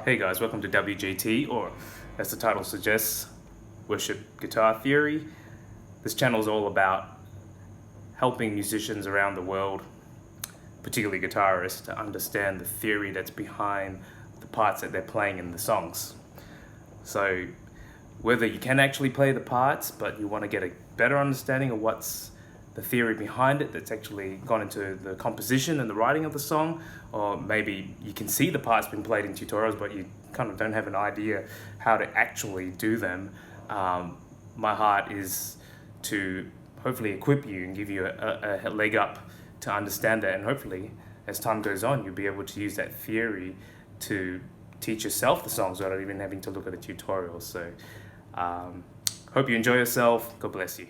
Hey guys, welcome to WGT, or as the title suggests, Worship Guitar Theory. This channel is all about helping musicians around the world, particularly guitarists, to understand the theory that's behind the parts that they're playing in the songs. So whether you can actually play the parts, but you want to get a better understanding of what's the theory behind it that's actually gone into the composition and the writing of the song, or maybe you can see the parts being played in tutorials but you kind of don't have an idea how to actually do them. My heart is to hopefully equip you and give you a leg up to understand that, and hopefully as time goes on you'll be able to use that theory to teach yourself the songs without even having to look at a tutorial. So hope you enjoy yourself. God bless you.